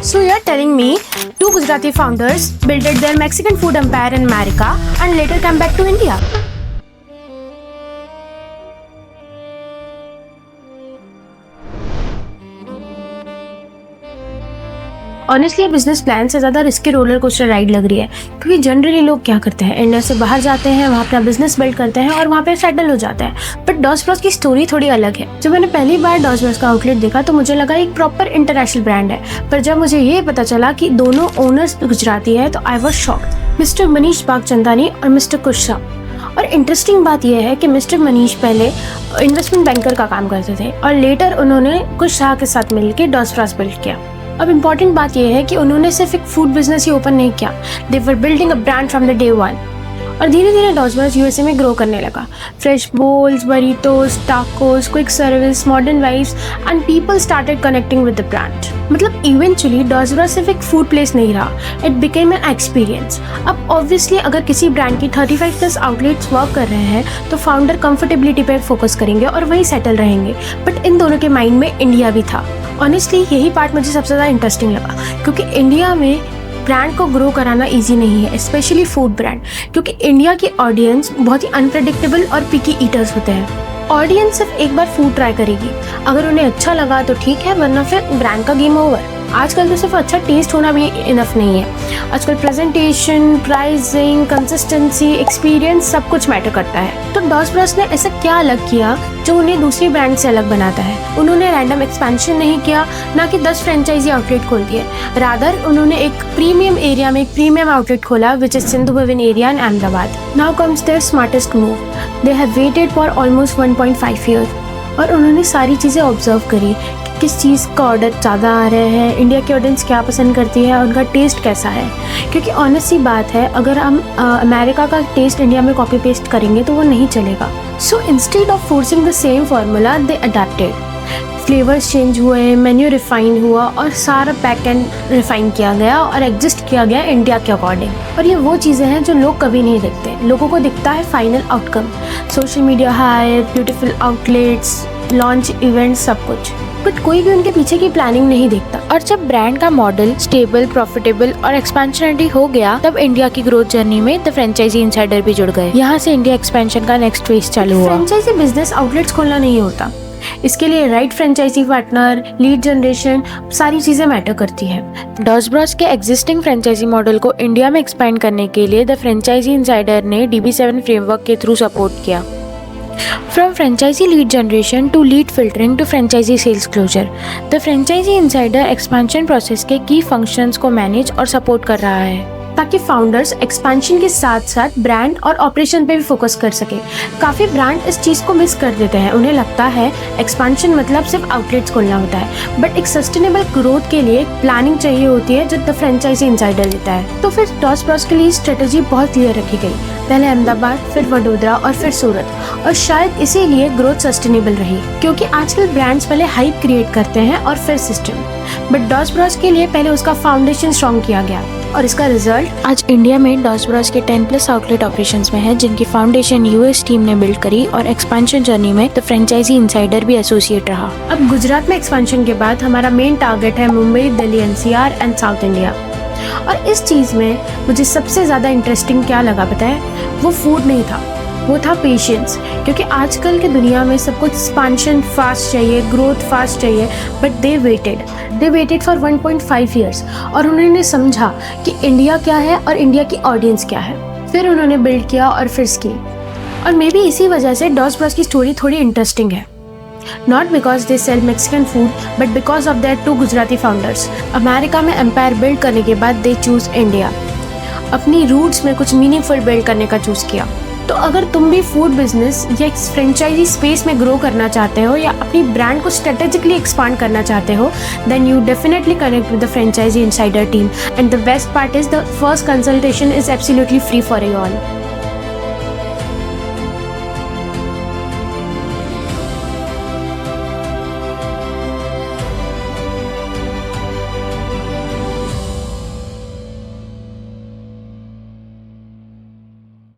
So you're telling me two Gujarati founders built their Mexican food empire in America and later came back to India? Honestly business plan से ज़्यादा risky roller coaster ride लग रही है, क्योंकि generally लोग क्या करते हैं, इंडिया से बाहर जाते हैं, वहाँ अपना बिजनेस बिल्ड करते हैं और वहाँ पे सेटल हो जाते हैं। बट डॉस ब्रॉस की स्टोरी थोड़ी अलग है। जब मैंने पहली बार डॉस ब्रॉस का आउटलेट देखा तो मुझे लगा एक प्रॉपर इंटरनेशनल ब्रांड है, पर जब मुझे ये पता चला कि दोनों ओनर्स गुजराती है तो I was shocked. Mister Manish Bagchandani और मिस्टर कुश शाह। और इंटरेस्टिंग बात यह है कि मिस्टर मनीष पहले इन्वेस्टमेंट बैंकर का काम करते थे और लेटर उन्होंने कुश शाह के साथ मिलकर डॉस ब्रॉस बिल्ड किया। अब इम्पॉर्टेंट बात यह है कि उन्होंने सिर्फ एक फूड बिजनेस ही ओपन नहीं किया, they were building a brand from the day one. और धीरे धीरे डॉस ब्रॉस यूएसए में ग्रो करने लगा। Fresh bowls, burritos, tacos, quick service, modern vibes and people started connecting with the brand. मतलब eventually Dos Bros सिर्फ एक food place नहीं रहा, इट बिकेम एन एक्सपीरियंस। अब ऑब्वियसली अगर किसी ब्रांड की 35 प्लस आउटलेट्स वर्क कर रहे हैं तो फाउंडर कंफर्टेबिलिटी पर फोकस करेंगे और वहीं सेटल रहेंगे। बट इन दोनों के माइंड में इंडिया भी था। ऑनेस्टली यही पार्ट मुझे सबसे ज़्यादा इंटरेस्टिंग लगा, क्योंकि इंडिया में ब्रांड को ग्रो कराना इजी नहीं है, स्पेशली फूड ब्रांड, क्योंकि इंडिया की ऑडियंस बहुत ही अनप्रेडिक्टेबल और पिकी ईटर्स होते हैं। ऑडियंस सिर्फ एक बार फूड ट्राई करेगी, अगर उन्हें अच्छा लगा तो ठीक है, वरना फिर ब्रांड का गेम ओवर। आजकल तो सिर्फ अच्छा टेस्ट होना भी इनफ नहीं है, आजकल प्रेजेंटेशन, प्राइसिंग, कंसिस्टेंसी, एक्सपीरियंस सब कुछ मैटर करता है। तो डॉस ब्रॉस ने ऐसा क्या अलग किया जो उन्हें दूसरी ब्रांड से अलग बनाता है? उन्होंने रैंडम एक्सपेंशन नहीं किया, ना कि 10 फ्रेंचाइजी आउटलेट खोल दिए। रादर उन्होंने एक प्रीमियम एरिया में एक प्रीमियम आउटलेट खोला, विच is Sindhu Bhavan area in Ahmedabad. Now comes there smartest move, they have waited for almost 1.5 year और उन्होंने सारी चीज़ें ऑब्जर्व करी, किस चीज़ का ऑर्डर ज़्यादा आ रहे हैं, इंडिया की ऑडियंस क्या पसंद करती है, उनका टेस्ट कैसा है। क्योंकि ऑनेस्ट सी बात है, अगर हम अमेरिका का टेस्ट इंडिया में कॉपी पेस्ट करेंगे तो वो नहीं चलेगा। So instead of forcing the same formula they adapted. Flavours change हुए, मेन्यू रिफाइन हुआ और सारा पैक एंड रिफाइन किया गया और एडजस्ट किया गया इंडिया के अकॉर्डिंग। और ये वो चीज़ें हैं जो लोग कभी नहीं देखते, लोगों को दिखता है final outcome, social media hype, beautiful outlets, launch events, सब कुछ। बट कोई भी उनके पीछे की प्लानिंग नहीं देखता। और जब ब्रांड का मॉडल स्टेबल, प्रॉफिटेबल और एक्सपेंशनरी हो गया, तब इंडिया की ग्रोथ जर्नी में द फ्रेंचाइजी इनसाइडर भी जुड़ गए। यहाँ से इंडिया एक्सपेंशन का नेक्स्ट फेज चालू हुआ। फ्रेंचाइजी बिजनेस आउटलेट्स खोलना नहीं होता, इसके लिए right franchise partner, lead generation, सारी चीजें मैटर करती है। डॉस ब्रॉस के एग्जिस्टिंग फ्रेंचाइजी मॉडल को इंडिया में एक्सपेंड करने के लिए द फ्रेंचाइजी इनसाइडर ने DB7 फ्रेमवर्क के थ्रू सपोर्ट किया। From franchisee lead generation to lead filtering to franchisee sales closure, the franchisee insider expansion process के key functions को manage और support कर रहा है, ताकि फाउंडर्स एक्सपेंशन के साथ साथ ब्रांड और ऑपरेशन पे भी फोकस कर सके। काफ़ी ब्रांड इस चीज़ को मिस कर देते हैं, उन्हें लगता है एक्सपेंशन मतलब सिर्फ आउटलेट्स खोलना होता है, बट एक सस्टेनेबल ग्रोथ के लिए प्लानिंग चाहिए होती है जो द फ्रेंचाइजी इनसाइडर देता है। तो फिर डॉस ब्रॉस के लिए स्ट्रेटेजी बहुत क्लियर रखी गई, पहले अहमदाबाद, फिर वडोदरा और फिर सूरत, और शायद इसीलिए ग्रोथ सस्टेनेबल रही, क्योंकि आजकल ब्रांड्स पहले हाइप क्रिएट करते हैं और फिर सिस्टम, बट डॉस ब्रॉस के लिए पहले उसका फाउंडेशन स्ट्रॉन्ग किया गया और इसका रिजल्ट आज इंडिया में डॉस ब्रॉस के 10+ आउटलेट ऑपरेशंस में है, जिनकी फाउंडेशन यूएस टीम ने बिल्ड करी और एक्सपेंशन जर्नी में द फ्रेंचाइजी इनसाइडर भी एसोसिएट रहा। अब गुजरात में एक्सपेंशन के बाद हमारा मेन टारगेट है Mumbai, Delhi NCR and south India. और इस चीज़ में मुझे सबसे ज़्यादा इंटरेस्टिंग क्या लगा पता है? वो फूड नहीं था, वो था पेशेंस। क्योंकि आजकल के दुनिया में सब कुछ एक्सपेंशन फास्ट चाहिए, ग्रोथ फास्ट चाहिए, but they waited for 1.5 years और उन्होंने समझा कि इंडिया क्या है और इंडिया की ऑडियंस क्या है। फिर उन्होंने बिल्ड किया और फिर स्केल। और मे बी इसी वजह से डॉस ब्रॉस की स्टोरी थोड़ी इंटरेस्टिंग है, not because they sell Mexican food but because of their 2 Gujarati founders. America में एम्पायर बिल्ड करने के बाद दे चूज इंडिया, अपनी रूट्स में कुछ मीनिंगफुल बिल्ड करने का चूज़ किया। तो अगर तुम भी फूड बिजनेस या फ्रेंचाइजी स्पेस में ग्रो करना चाहते हो या अपनी ब्रांड को स्ट्रेटेजिकली एक्सपांड करना चाहते हो, then you definitely connect with the franchise insider team, and the best part is the first consultation is absolutely free for you all.